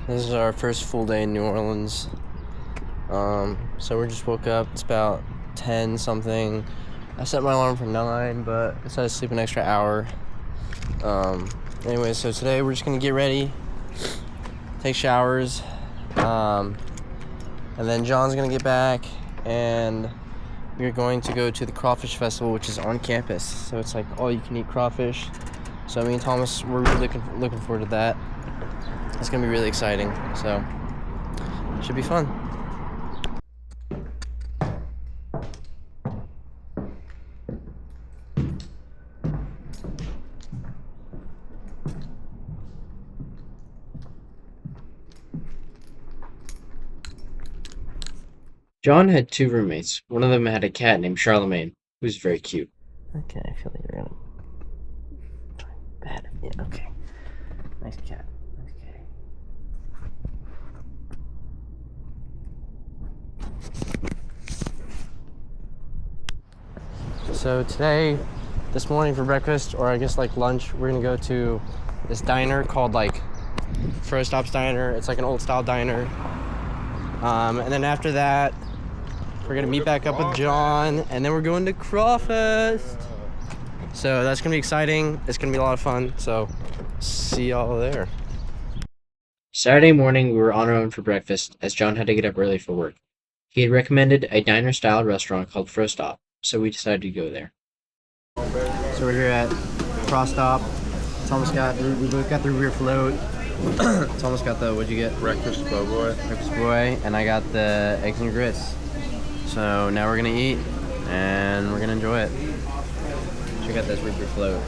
This is our first full day in New Orleans. So we just woke up. It's about 10 something. I set my alarm for 9, but I decided to sleep an extra hour. Anyway, so today we're just gonna get ready, take showers, and then John's gonna get back, and we're going to go to the Crawfish Festival, which is on campus. So it's like all you can eat crawfish. So me and Thomas, we're really looking forward to that. It's gonna be really exciting. So it should be fun. John had two roommates. One of them had a cat named Charlemagne, who was very cute. Okay, I feel like you're gonna bad. Yeah, okay. Nice cat. Okay. So this morning for breakfast, or I guess like lunch, we're gonna go to this diner called like Frostop's Diner. It's like an old style diner. And then after that, we're gonna meet back up with John, and then we're going to Crawfest. So that's gonna be exciting. It's gonna be a lot of fun. So see y'all there. Saturday morning, we were on our own for breakfast, as John had to get up early for work. He had recommended a diner-style restaurant called Frostop, so we decided to go there. So we're here at Frostop. We both got the rear float. Thomas got the, what'd you get? Breakfast po' boy. Breakfast boy, and I got the eggs and grits. So now we're gonna eat, and we're gonna enjoy it. Check out this rear float.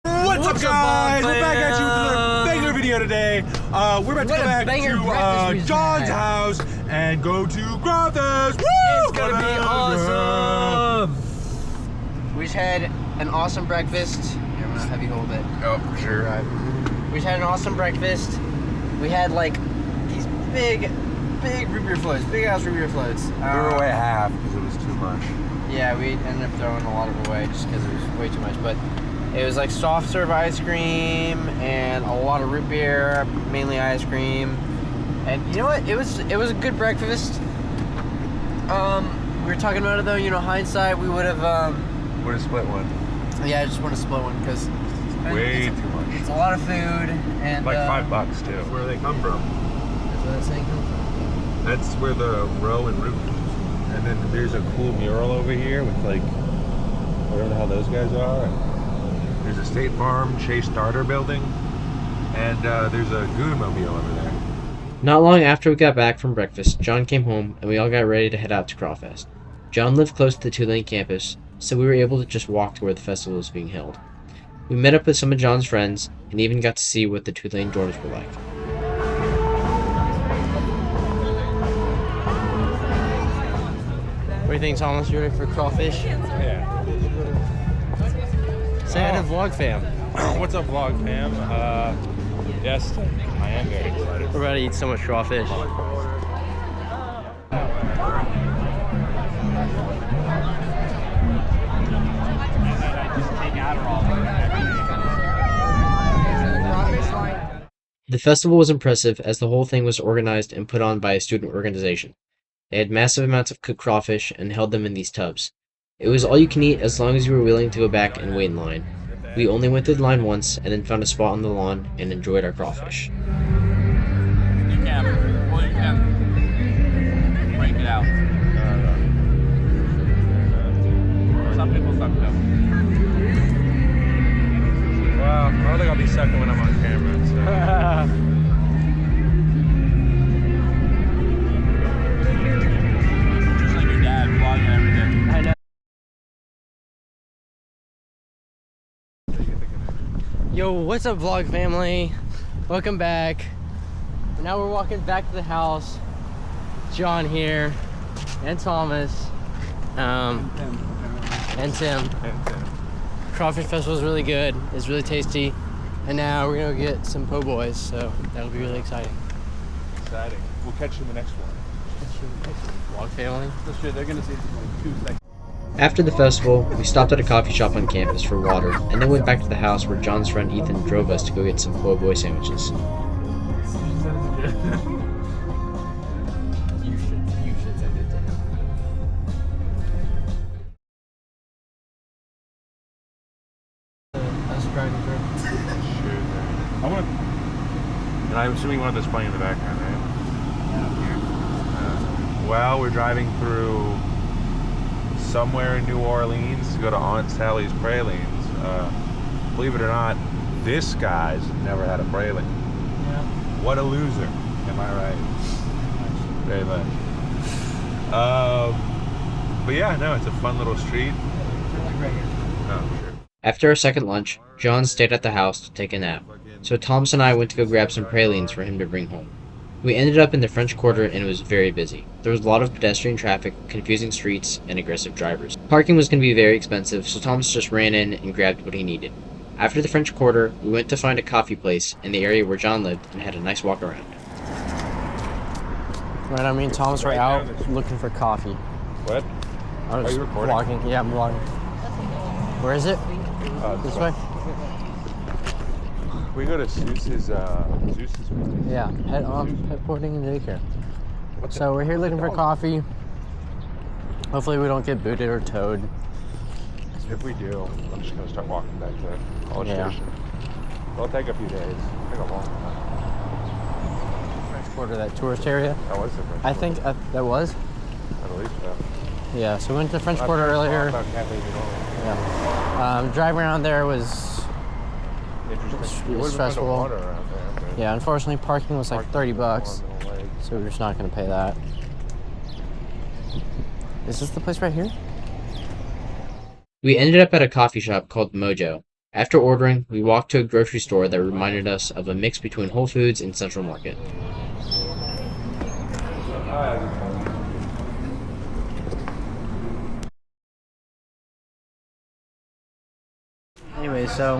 What's up, guys? We're back at you with another banger video today. We're about to go back to John's house and go to Crawfist. Woo! It's gonna be awesome. We just had an awesome breakfast. Here, I'm gonna have you hold it. Oh, for sure. We just had an awesome breakfast. We had like these big root beer floats, big ass root beer floats. We threw away half because it was too much. Yeah, we ended up throwing a lot of it away just because it was way too much. But it was like soft serve ice cream and a lot of root beer, mainly ice cream. And you know what? It was a good breakfast. We were talking about it though. You know, hindsight, we would have. Would have split one. Yeah, I just want to split one because Way too much. it's a lot of food and Like $5 too. Where they come from? That's where that saying comes from. That's where the row and root. And then there's a cool mural over here with like whatever the hell those guys are. There's a State Farm Chase Starter building, and there's a Goonmobile over there. Not long after we got back from breakfast, John came home, and we all got ready to head out to Crawfest. John lived close to the Tulane campus, so we were able to just walk to where the festival was being held. We met up with some of John's friends, and even got to see what the Tulane dorms were like. What do you think, Thomas? You ready for crawfish? Yeah. Say hi to Vlog Fam. What's up, Vlog Fam? Yes, I am very excited. We're about to eat so much crawfish. The festival was impressive, as the whole thing was organized and put on by a student organization. They had massive amounts of cooked crawfish and held them in these tubs. It was all you can eat as long as you were willing to go back and wait in line. We only went through the line once and then found a spot on the lawn and enjoyed our crawfish. You can break it out. Some people suck though. Well, I don't think I'll be sucking when I'm on camera. So. Just like your dad vlogging everything. I know. Yo, what's up, Vlog family? Welcome back. Now we're walking back to the house. John here, and Thomas, and Tim. Crawfish Festival is really good. It's really tasty. And now we're gonna get some po' boys, so that'll be really exciting. Exciting. We'll catch you in the next one. Vlog family. That's true. They're gonna see it in like 2 seconds. After the festival, we stopped at a coffee shop on campus for water, and then went back to the house where John's friend Ethan drove us to go get some po' boy sandwiches. You should send it to him. Us driving through. I want. And I'm assuming one of this playing in the background, right? Well, we're driving through somewhere in New Orleans to go to Aunt Sally's Pralines. Believe it or not, this guy's never had a praline. Yeah. What a loser. Am I right? Very much. But yeah, no, it's a fun little street. Right here. Oh, sure. After our second lunch, John stayed at the house to take a nap, so Thomas and I went to go grab some pralines for him to bring home. We ended up in the French Quarter and it was very busy. There was a lot of pedestrian traffic, confusing streets, and aggressive drivers. Parking was going to be very expensive, so Thomas just ran in and grabbed what he needed. After the French Quarter, we went to find a coffee place in the area where John lived and had a nice walk around. Right, I mean, Thomas were out looking for coffee. What? I was Are you recording? Vlogging. Yeah, I'm vlogging. Where is it? This way? We go to Zeus's. Yeah, headboarding and daycare. So we're here looking for coffee. Hopefully we don't get booted or towed. If we do, I'm just gonna start walking back to College Yeah. Station. It'll take a few days. Take a long time. French Quarter, that tourist area. That was the French I think that was. I believe so. Yeah, so we went to the French Not Quarter sure earlier. about Cafe Villon. Yeah. Driving around there was, Interesting. It's stressful. Water around there, but yeah, unfortunately parking was like parking $30, on the lake. so we're just not gonna pay that. Is this the place right here? We ended up at a coffee shop called Mojo. After ordering, we walked to a grocery store that reminded us of a mix between Whole Foods and Central Market. Anyway, so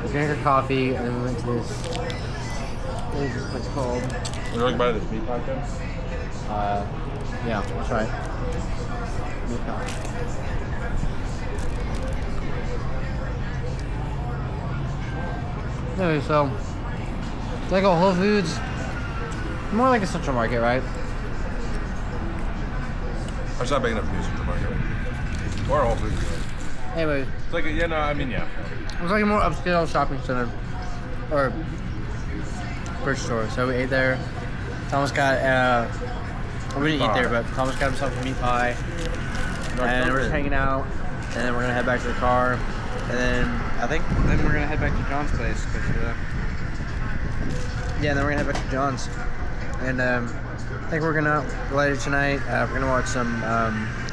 we drank our coffee and then we went to this. What is this place called? We're looking by this meat podcast. Yeah, that's right. Meat pie. Anyway, so it's like a Whole Foods, more like a Central Market, right? It's not big enough to be a supermarket. Or a Whole Foods. Anyway, It's like, yeah, no, I mean, yeah. it was like a more upscale shopping center or grocery store. So we ate there. Thomas got we didn't eat there, but Thomas got himself a meat pie, and we're just hanging out. And then we're gonna head back to the car, and then I think then we're gonna head back to John's place. Yeah, and then we're gonna head back to John's, and I think we're gonna later tonight. We're gonna watch some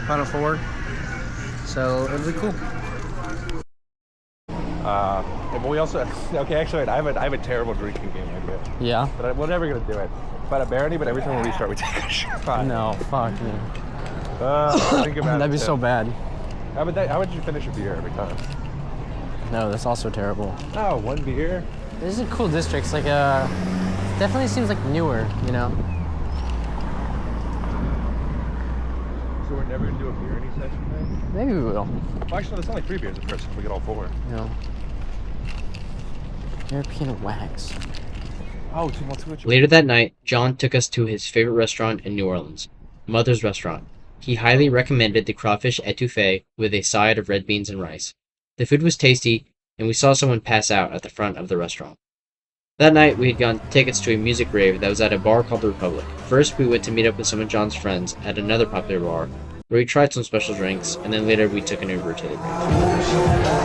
Final Four. So it'll be cool. But we also, okay, actually, I have a terrible drinking game idea. Yeah. But we're never going to do it. But apparently, every time we restart, we take a shot. No, fuck me. Think about That'd it, be so Tim. bad. How would you finish a beer every time? No, that's also terrible. Oh, one beer? This is a cool district. It's like definitely seems like newer, you know. So we're never going to do a beer any session then? Maybe we will. Well, actually, no, it's only 3 beers at first if we get all 4. You know. European wax. Oh, too much. Later that night, John took us to his favorite restaurant in New Orleans, Mother's Restaurant. He highly recommended the crawfish etouffee with a side of red beans and rice. The food was tasty, and we saw someone pass out at the front of the restaurant. That night, we had gotten tickets to a music rave that was at a bar called The Republic. First, we went to meet up with some of John's friends at another popular bar, where we tried some special drinks, and then later we took an Uber to the rave.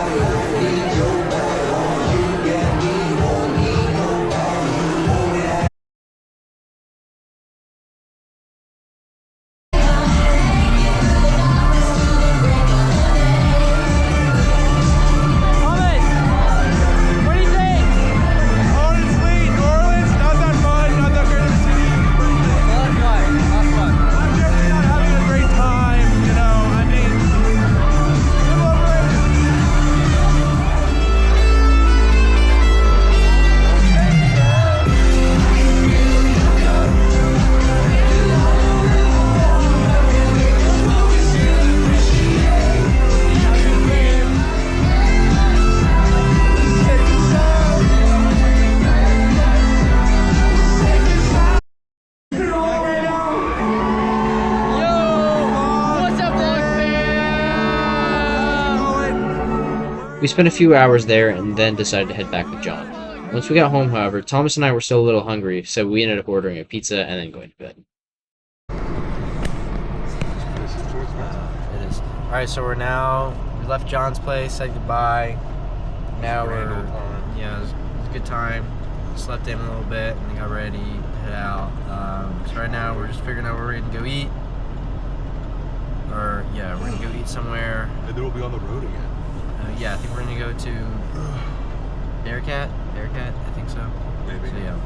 We spent a few hours there and then decided to head back with John. Once we got home, however, Thomas and I were still a little hungry, so we ended up ordering a pizza and then going to bed. It is. All right, so we left John's place, said goodbye. Now we're, yeah, it was a good time. Slept in a little bit and then got ready to head out. So right now we're just figuring out where we're gonna go eat. Or yeah, we're gonna go eat somewhere. And then we'll be on the road again. Yeah, I think we're gonna go to Bearcat, I think so. Maybe. So yeah,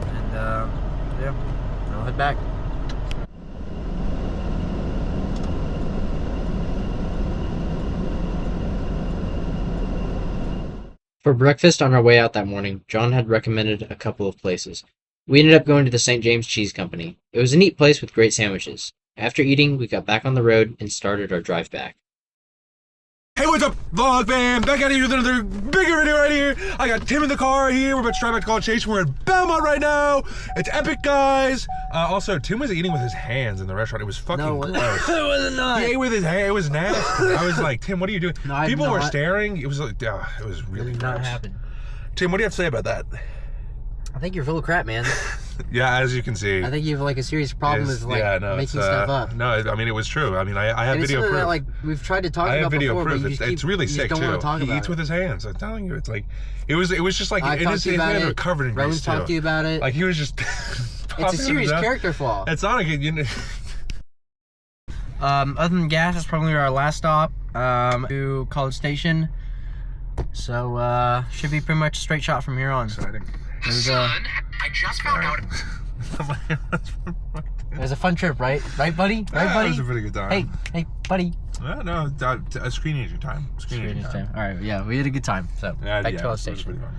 and yeah, I'll head back. For breakfast on our way out that morning, John had recommended a couple of places. We ended up going to the St. James Cheese Company. It was a neat place with great sandwiches. After eating, we got back on the road and started our drive back. Hey, what's up, vlog fam? Back out here with another bigger video right here. I got Tim in the car here. We're about to drive back to College Station. We're in Belmont right now. It's epic, guys. Also, Tim was eating with his hands in the restaurant. It was fucking gross. it wasn't not. He ate with his hand. It was nasty. I was like, Tim, what are you doing? No, I did People were not. staring. It was like, it was really Did gross. not happen. Tim, what do you have to say about that? I think you're full of crap, man. Yeah, as you can see. I think you have like a serious problem with like making stuff up. No, I mean, it was true. I mean, I have And it's video something proof. that, like we've tried to talk I have about video before, proof. but you just It's really you sick just don't too. want to talk He about eats it. with his hands. I'm telling you, it's like it was just like I've talked his to you about hands it. were covered in Rowan's grease talked to you about it. Like he was just. It's a serious character flaw. It's not a good. You know. Other than gas, it's probably our last stop to College Station. So should be pretty much a straight shot from here on. Exciting. Son, I just found out. It was a fun trip, right? Right, buddy? Right, It buddy? was a pretty good time. Hey, buddy. No, a screening time. Screening time. All right, yeah, we had a good time. So Yeah, back yeah, to College it was Station. pretty fun.